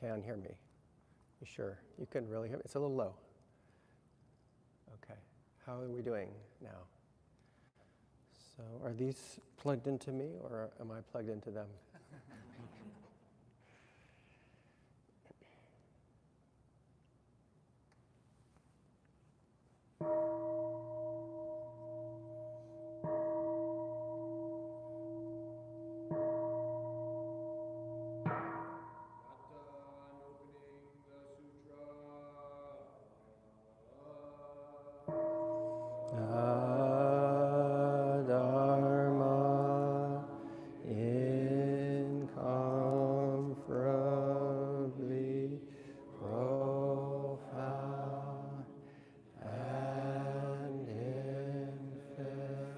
can hear me. You sure? You can really hear me? It's a little low. Okay. How are we doing now? So are these plugged into me or am I plugged into them? Dharma incomparably profound and infinitely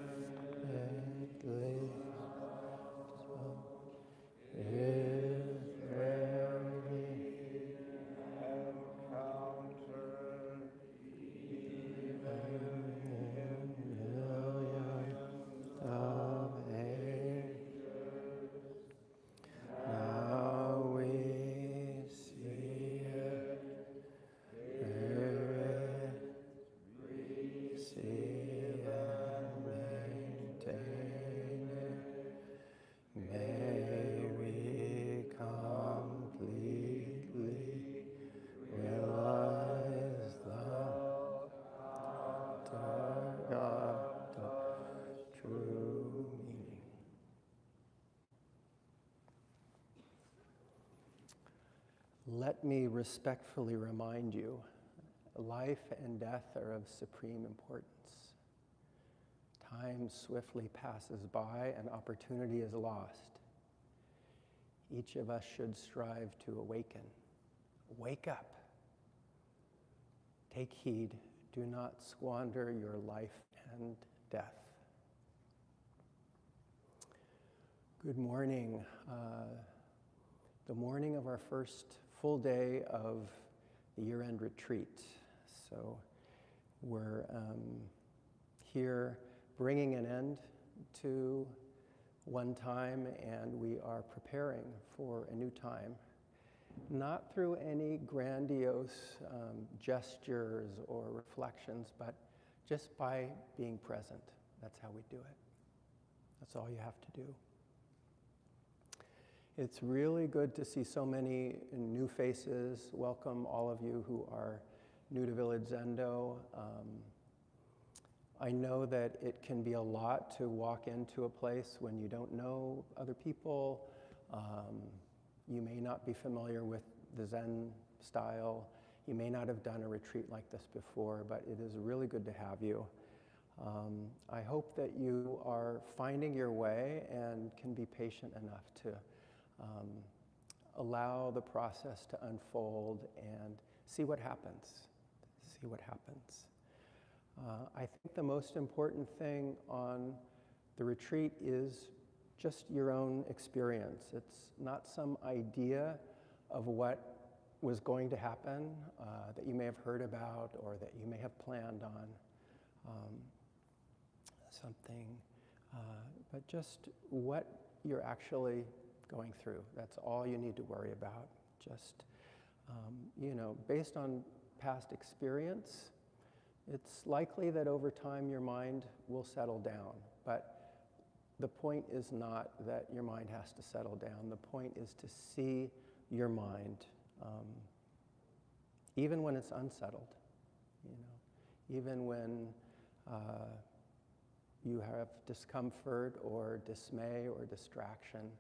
is rarely encountered even in millions of ages. Now we see it, hear it, receive and maintain it. May we completely realize the true meaning. Let me respectfully remind you, life and death are of supreme importance. Time swiftly passes by and opportunity is lost. Each of us should strive to awaken. Wake up. Take heed. Do not squander your life and death. Good morning. The morning of our first full day of the year-end retreat. So we're here bringing an end to one time, and we are preparing for a new time. Not through any grandiose gestures or reflections, but just by being present. That's how we do it. That's all you have to do. It's really good to see so many new faces. Welcome all of you who are new to Village Zendo. I know that it can be a lot to walk into a place when you don't know other people. You may not be familiar with the Zen style. You may not have done a retreat like this before, but it is really good to have you. I hope that you are finding your way and can be patient enough to allow the process to unfold and see what happens. See what happens. I think the most important thing on the retreat is just your own experience. It's not some idea of what was going to happen that you may have heard about or that you may have planned on something, but just what you're actually going through. That's all you need to worry about. Just, based on past experience, it's likely that over time your mind will settle down, but the point is not that your mind has to settle down. The point is to see your mind, even when it's unsettled, even when you have discomfort or dismay or distraction,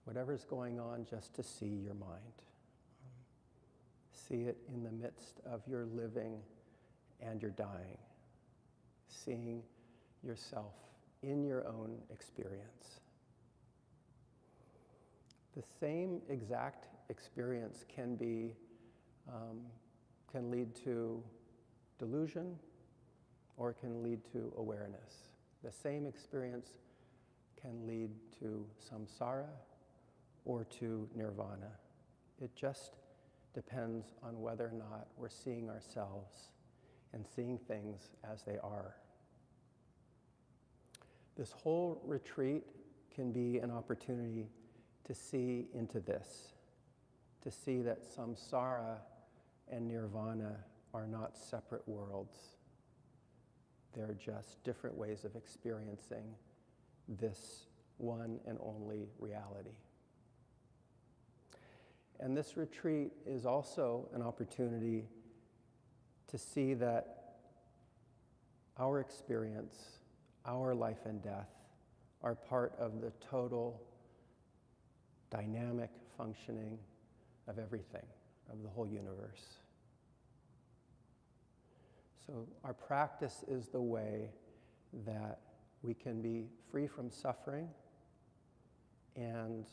whatever's going on, just to see your mind. See it in the midst of your living and your dying, seeing yourself in your own experience. The same exact experience can lead to delusion or it can lead to awareness. The same experience can lead to samsara or to nirvana. It just depends on whether or not we're seeing ourselves and seeing things as they are. This whole retreat can be an opportunity to see into this, to see that samsara and nirvana are not separate worlds. They're just different ways of experiencing this one and only reality. And this retreat is also an opportunity to see that our experience, our life and death, are part of the total dynamic functioning of everything, of the whole universe. So our practice is the way that we can be free from suffering and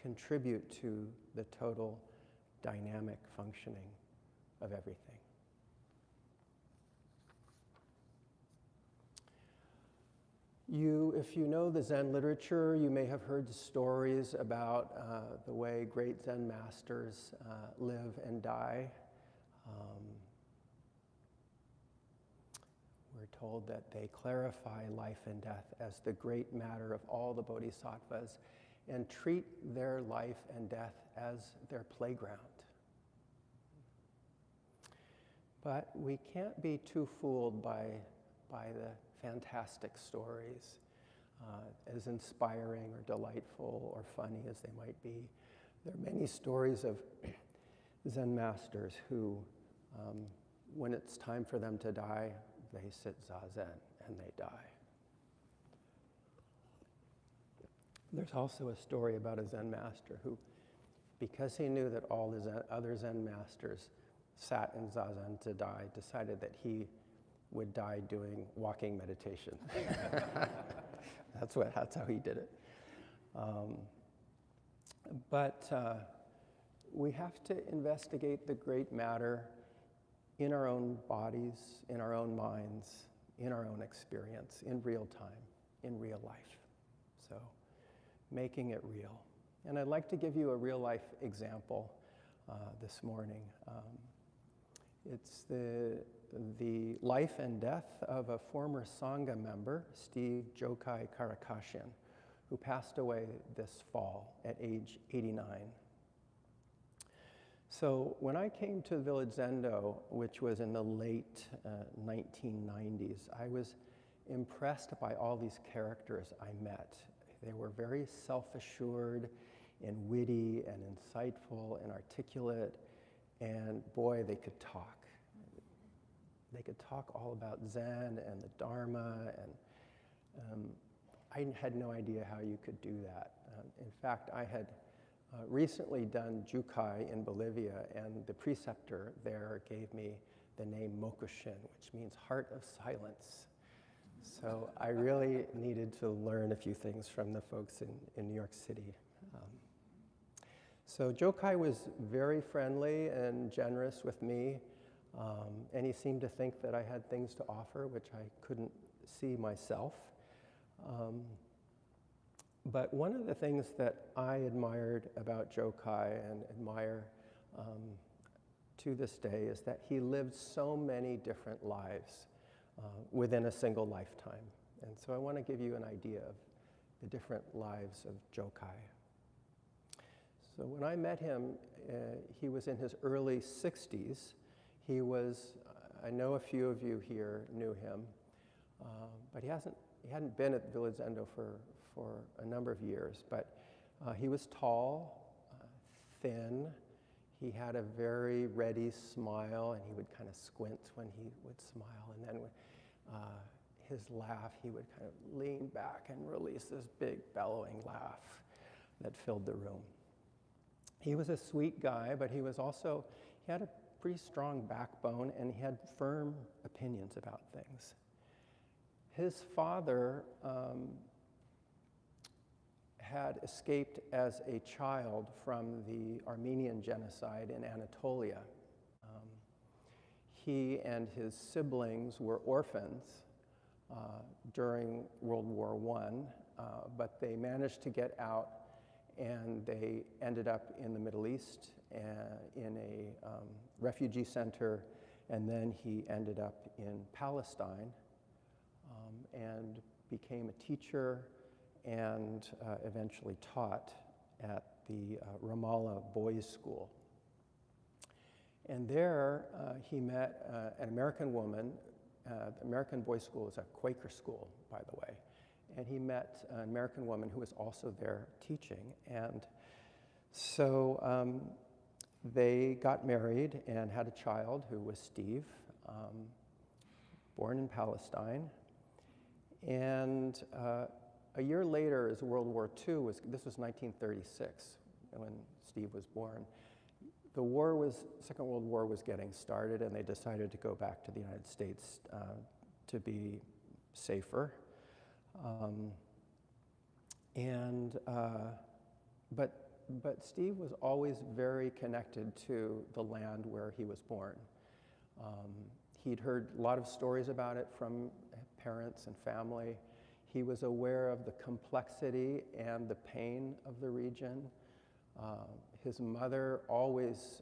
contribute to the total dynamic functioning of everything. If you know the Zen literature, you may have heard stories about the way great Zen masters live and die. We're told that they clarify life and death as the great matter of all the bodhisattvas and treat their life and death as their playground. But we can't be too fooled by the fantastic stories, as inspiring or delightful or funny as they might be. There are many stories of Zen masters who, when it's time for them to die, they sit zazen and they die. There's also a story about a Zen master who, because he knew that all the other Zen masters sat in zazen to die, decided that he would die doing walking meditation. That's how he did it. But we have to investigate the great matter in our own bodies, in our own minds, in our own experience, in real time, in real life. So, making it real. And I'd like to give you a real life example this morning. It's the life and death of a former Sangha member, Steve Jokai Karakashian, who passed away this fall at age 89. So when I came to the village Zendo, which was in the late 1990s, I was impressed by all these characters I met. They were very self-assured and witty and insightful and articulate, and boy, they could talk. They could talk all about Zen and the Dharma, and I had no idea how you could do that. In fact, I had recently done Jukai in Bolivia, and the preceptor there gave me the name Mokushin, which means heart of silence. So I really needed to learn a few things from the folks in New York City. So Jokai was very friendly and generous with me, and he seemed to think that I had things to offer, which I couldn't see myself. But one of the things that I admired about Jokai and admire to this day is that he lived so many different lives within a single lifetime. And so I want to give you an idea of the different lives of Jokai. So when I met him, he was in his early 60s. He was, I know a few of you here knew him, but he hadn't been at the Village Zendo for a number of years. But he was tall, thin. He had a very ready smile, and he would kind of squint when he would smile. And then his laugh, he would kind of lean back and release this big bellowing laugh that filled the room. He was a sweet guy, but he had a pretty strong backbone, and he had firm opinions about things. His father had escaped as a child from the Armenian genocide in Anatolia. He and his siblings were orphans during World War I, but they managed to get out, and they ended up in the Middle East in a refugee center, and then he ended up in Palestine and became a teacher and eventually taught at the Ramallah Boys' School And there he met an American woman. American Boys' School is a Quaker school, by the way. And he met an American woman who was also there teaching. And so they got married and had a child who was Steve, born in Palestine. And a year later, as World War II this was 1936 when Steve was born. The Second World War was getting started, and they decided to go back to the United States to be safer. But Steve was always very connected to the land where he was born. He'd heard a lot of stories about it from parents and family. He was aware of the complexity and the pain of the region. His mother always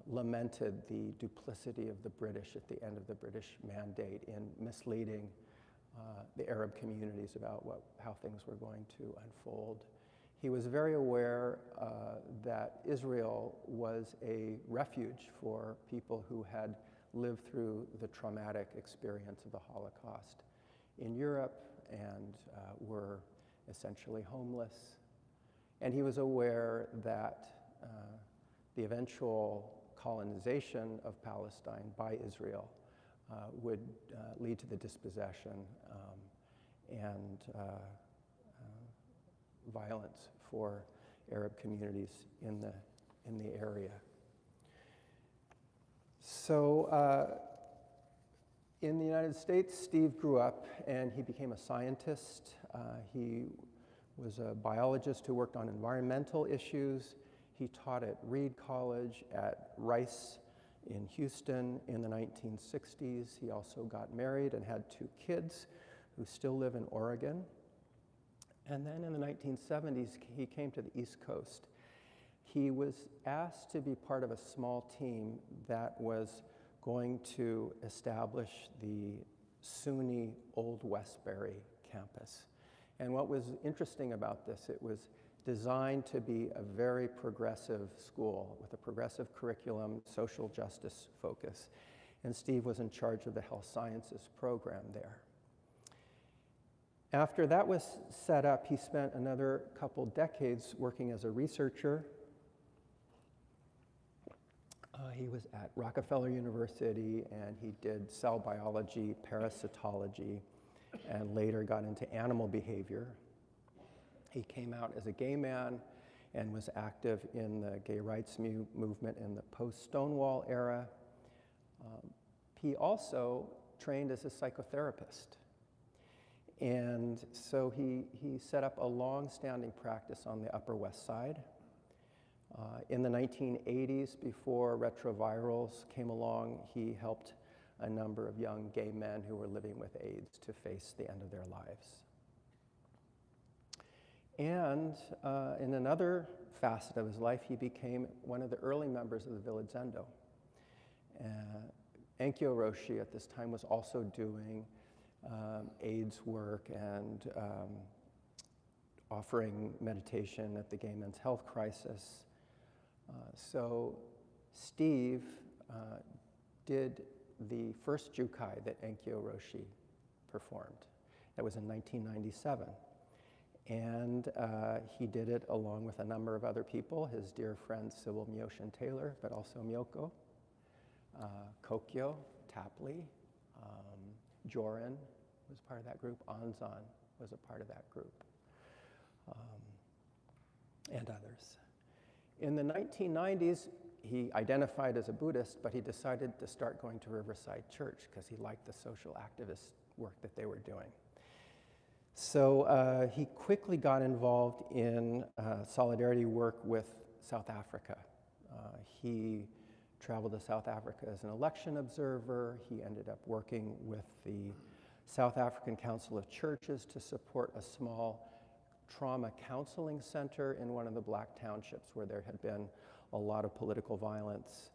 lamented the duplicity of the British at the end of the British Mandate in misleading the Arab communities about how things were going to unfold. He was very aware that Israel was a refuge for people who had lived through the traumatic experience of the Holocaust in Europe and were essentially homeless. And he was aware that the eventual colonization of Palestine by Israel would lead to the dispossession and violence for Arab communities in the area. So in the United States, Steve grew up and he became a scientist. He was a biologist who worked on environmental issues. He taught at Reed College, at Rice in Houston in the 1960s. He also got married and had 2 kids who still live in Oregon. And then in the 1970s, he came to the East Coast. He was asked to be part of a small team that was going to establish the SUNY Old Westbury campus. And what was interesting about this, it was designed to be a very progressive school with a progressive curriculum, social justice focus. And Steve was in charge of the health sciences program there. After that was set up, he spent another couple decades working as a researcher. He was at Rockefeller University, and he did cell biology, parasitology, and later got into animal behavior. He came out as a gay man and was active in the gay rights movement in the post-Stonewall era. He also trained as a psychotherapist. And so he set up a long-standing practice on the Upper West Side. In the 1980s, before retrovirals came along, he helped a number of young gay men who were living with AIDS to face the end of their lives. And in another facet of his life, he became one of the early members of the village Zendo. Shinryu Roshi at this time was also doing AIDS work and offering meditation at the gay men's health crisis. So Steve did the first Jukai that Shinryu Roshi performed. That was in 1997. And he did it along with a number of other people, his dear friend Sybil Myoshin Taylor, but also Myoko, Kokyo, Tapley, Joran was part of that group, Anzan was a part of that group, and others. In the 1990s, he identified as a Buddhist, but he decided to start going to Riverside Church because he liked the social activist work that they were doing. So he quickly got involved in solidarity work with South Africa. He traveled to South Africa as an election observer. He ended up working with the South African Council of Churches to support a small trauma counseling center in one of the black townships where there had been a lot of political violence.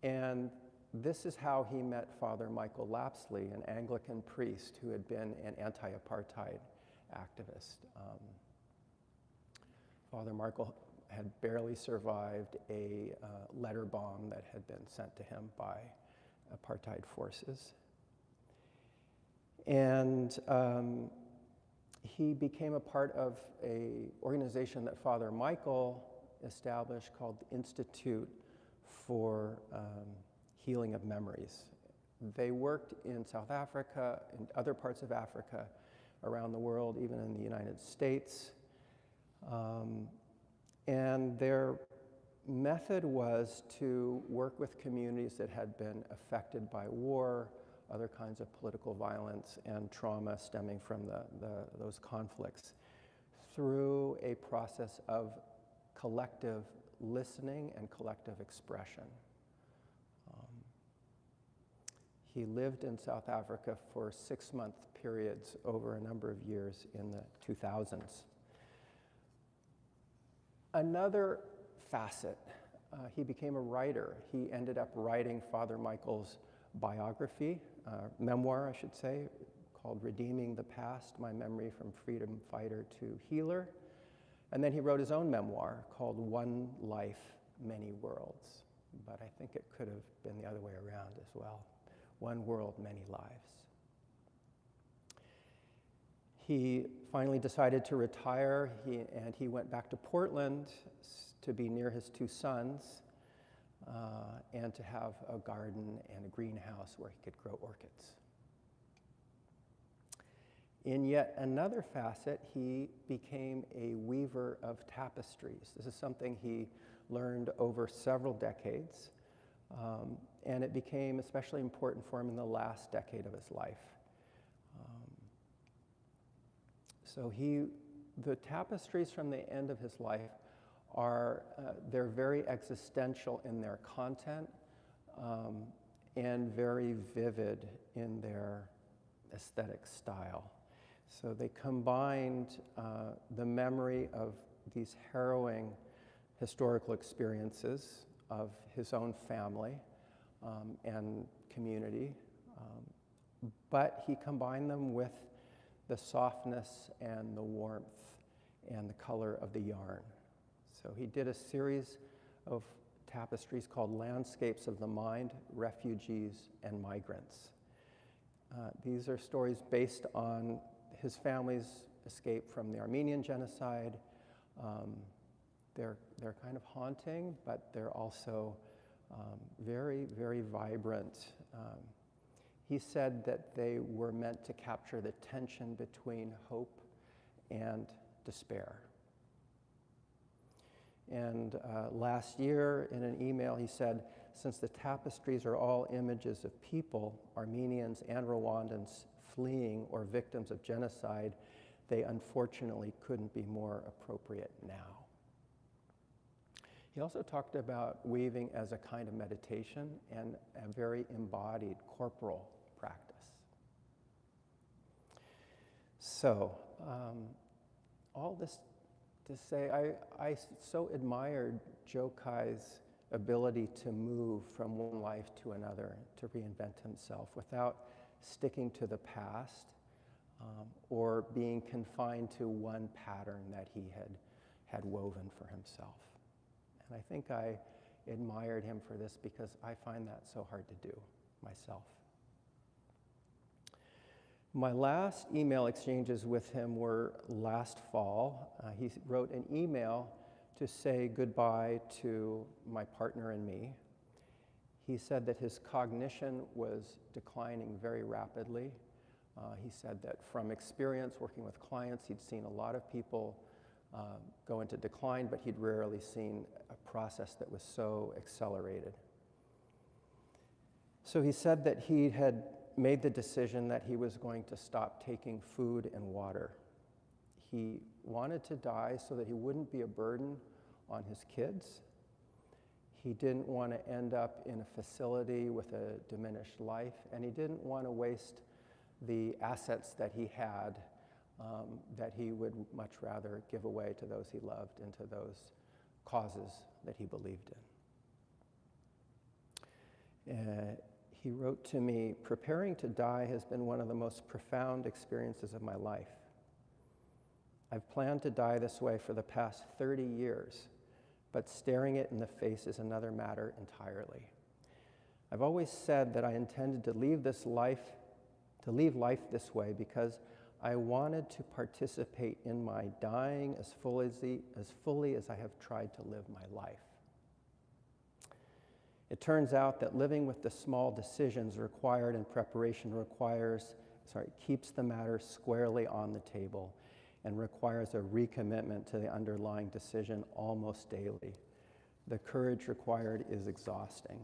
And this is how he met Father Michael Lapsley, an Anglican priest who had been an anti-apartheid activist. Father Michael had barely survived a letter bomb that had been sent to him by apartheid forces. And he became a part of an organization that Father Michael established called the Institute for Healing of Memories. They worked in South Africa and other parts of Africa, around the world, even in the United States. And their method was to work with communities that had been affected by war, other kinds of political violence and trauma stemming from those conflicts, through a process of collective listening and collective expression. He lived in South Africa for 6-month periods over a number of years in the 2000s. Another facet, he became a writer. He ended up writing Father Michael's biography, memoir, I should say, called Redeeming the Past, My Memory from Freedom Fighter to Healer. And then he wrote his own memoir called One Life, Many Worlds. But I think it could have been the other way around as well. One World, Many Lives. He finally decided to retire, and he went back to Portland to be near his 2 sons and to have a garden and a greenhouse where he could grow orchids. In yet another facet, he became a weaver of tapestries. This is something he learned over several decades, and it became especially important for him in the last decade of his life. So the tapestries from the end of his life they're very existential in their content and very vivid in their aesthetic style. So they combined the memory of these harrowing historical experiences of his own family and community, but he combined them with the softness and the warmth and the color of the yarn. So he did a series of tapestries called Landscapes of the Mind, Refugees, and Migrants. These are stories based on his family's escape from the Armenian genocide. They're kind of haunting, but they're also very, very vibrant. He said that they were meant to capture the tension between hope and despair. And last year, in an email, he said, since the tapestries are all images of people, Armenians and Rwandans, fleeing or victims of genocide, they unfortunately couldn't be more appropriate now. He also talked about weaving as a kind of meditation and a very embodied corporal practice. So, all this to say, I so admired Jokai's ability to move from one life to another, to reinvent himself without sticking to the past or being confined to one pattern that he had woven for himself. And I think I admired him for this because I find that so hard to do myself. My last email exchanges with him were last fall. He wrote an email to say goodbye to my partner and me. He said that his cognition was declining very rapidly. He said that from experience working with clients, he'd seen a lot of people go into decline, but he'd rarely seen a process that was so accelerated. So he said that he had made the decision that he was going to stop taking food and water. He wanted to die so that he wouldn't be a burden on his kids. He didn't want to end up in a facility with a diminished life, and he didn't want to waste the assets that he had that he would much rather give away to those he loved and to those causes that he believed in. He wrote to me, "Preparing to die has been one of the most profound experiences of my life. I've planned to die this way for the past 30 years, but staring it in the face is another matter entirely. I've always said that I intended to leave life this way because I wanted to participate in my dying as fully as I have tried to live my life. It turns out that living with the small decisions required in preparation keeps the matter squarely on the table and requires a recommitment to the underlying decision almost daily. The courage required is exhausting.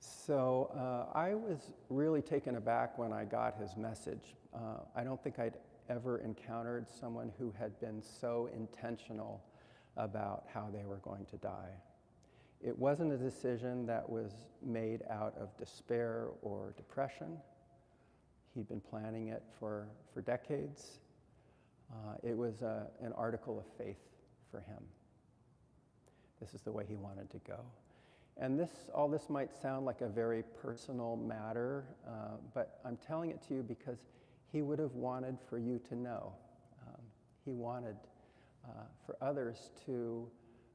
So I was really taken aback when I got his message. I don't think I'd ever encountered someone who had been so intentional about how they were going to die. It wasn't a decision that was made out of despair or depression. He'd been planning it for decades. It was an article of faith for him. This is the way he wanted to go. And all this might sound like a very personal matter, but I'm telling it to you because he would have wanted for you to know. He wanted for others to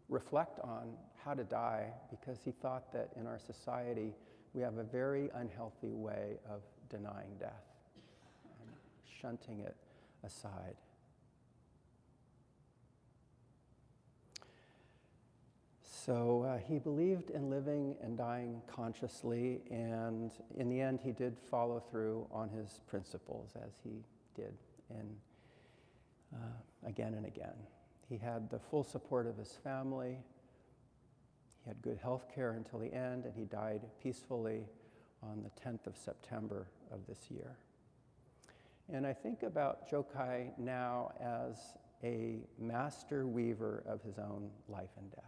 reflect on how to die because he thought that in our society we have a very unhealthy way of denying death and shunting it aside. So he believed in living and dying consciously, and in the end he did follow through on his principles as he did again and again. He had the full support of his family. He had good health care until the end, and he died peacefully on the 10th of September of this year. And I think about Jokai now as a master weaver of his own life and death.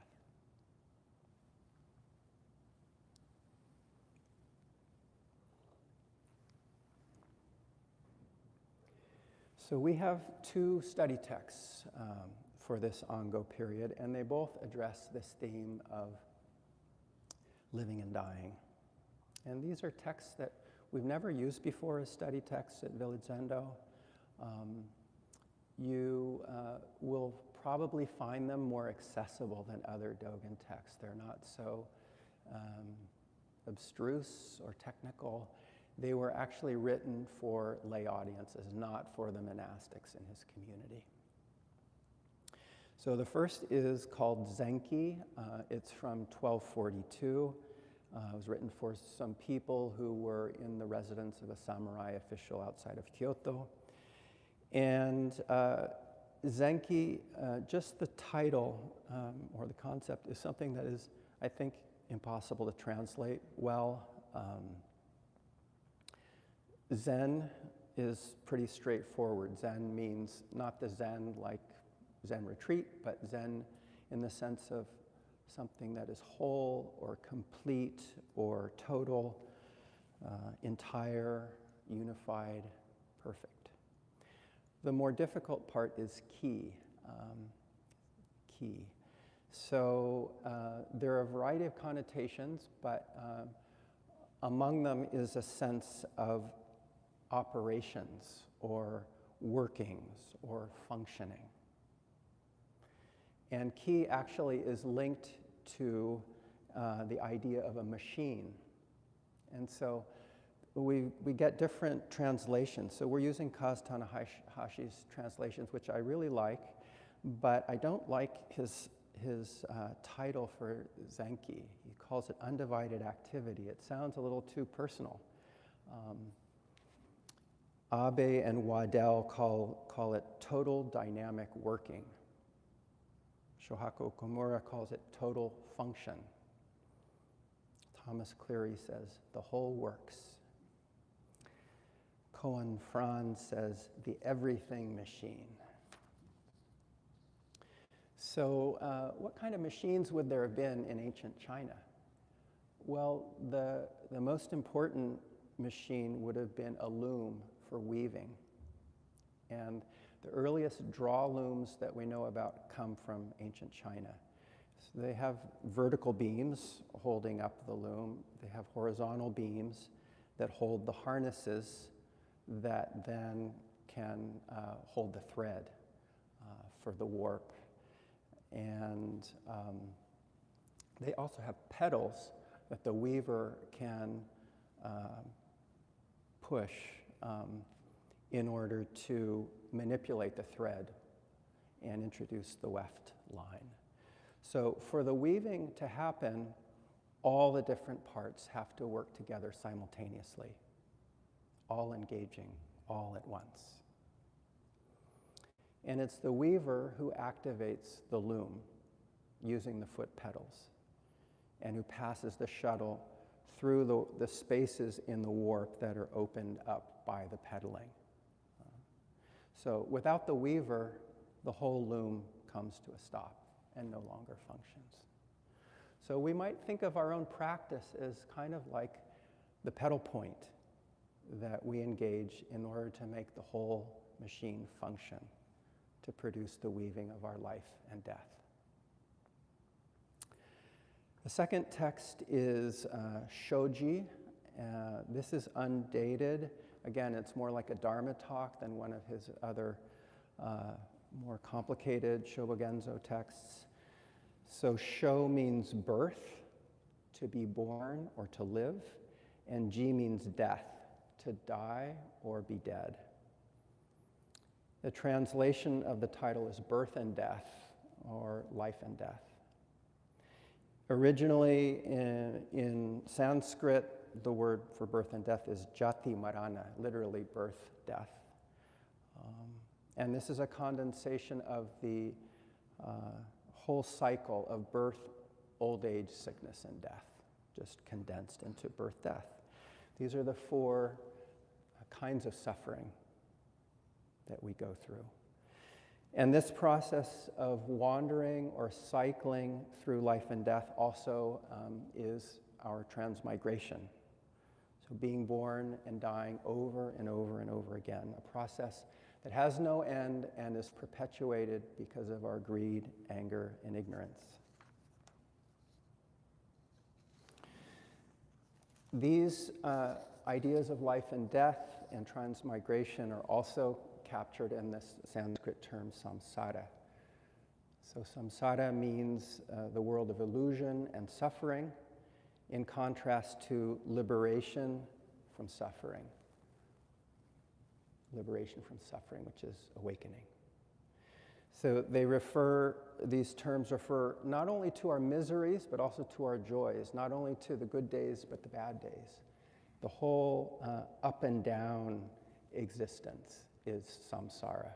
So we have two study texts for this Ango period, and they both address this theme of living and dying. And these are texts that we've never used before as study texts at Village Zendo. You will probably find them more accessible than other Dogen texts. They're not so abstruse or technical. They were actually written for lay audiences, not for the monastics in his community. So the first is called Zenki. It's from 1242. It was written for some people who were in the residence of a samurai official outside of Kyoto. And Zenki, just the title or the concept is something that is, I think, impossible to translate well. Zen is pretty straightforward. Zen means not the Zen like Zen retreat, but Zen in the sense of something that is whole or complete or total, entire, unified, perfect. The more difficult part is ki. Ki. So there are a variety of connotations, but among them is a sense of operations or workings or functioning. And ki actually is linked to the idea of a machine. And so we get different translations. So we're using Kaz Tanahashi's translations, which I really like, but I don't like his title for Zenki. He calls it undivided activity. It sounds a little too personal. Abe and Waddell call it total dynamic working. Shohaku Komura calls it total function. Thomas Cleary says the whole works. Cohen Franz says the everything machine. So what kind of machines would there have been in ancient China? Well, the most important machine would have been a loom for weaving. And the earliest draw looms that we know about come from ancient China. So they have vertical beams holding up the loom. They have horizontal beams that hold the harnesses that then can hold the thread for the warp. And they also have pedals that the weaver can push in order to manipulate the thread and introduce the weft line. So for the weaving to happen, all the different parts have to work together simultaneously, all engaging, all at once. And it's the weaver who activates the loom using the foot pedals and who passes the shuttle through the spaces in the warp that are opened up by the pedaling. So without the weaver, the whole loom comes to a stop and no longer functions. So we might think of our own practice as kind of like the pedal point that we engage in order to make the whole machine function, to produce the weaving of our life and death. The second text is Shoji. This is undated. Again, it's more like a Dharma talk than one of his other more complicated Shobogenzo texts. So sho means birth, to be born or to live, and ji means death, to die or be dead. The translation of the title is Birth and Death, or Life and Death. Originally in Sanskrit, the word for birth and death is jati marana, literally birth, death. And this is a condensation of the whole cycle of birth, old age, sickness, and death, just condensed into birth, death. These are the four kinds of suffering that we go through. And this process of wandering or cycling through life and death also is our transmigration. So being born and dying over and over and over again, a process that has no end and is perpetuated because of our greed, anger, and ignorance. These ideas of life and death and transmigration are also captured in this Sanskrit term samsara. So samsara means the world of illusion and suffering, in contrast to liberation from suffering. Liberation from suffering, which is awakening. So these terms refer not only to our miseries, but also to our joys, not only to the good days, but the bad days. The whole up and down existence is samsara.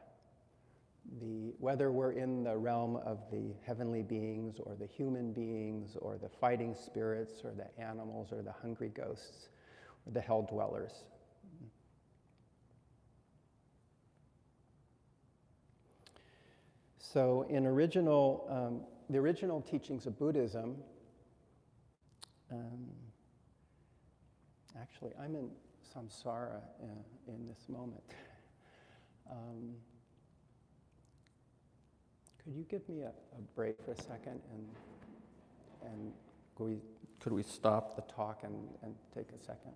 Whether we're in the realm of the heavenly beings or the human beings or the fighting spirits or the animals or the hungry ghosts or the hell dwellers. So in the original teachings of Buddhism, actually I'm in samsara in this moment. Could you give me a break for a second and could we stop the talk and take a second?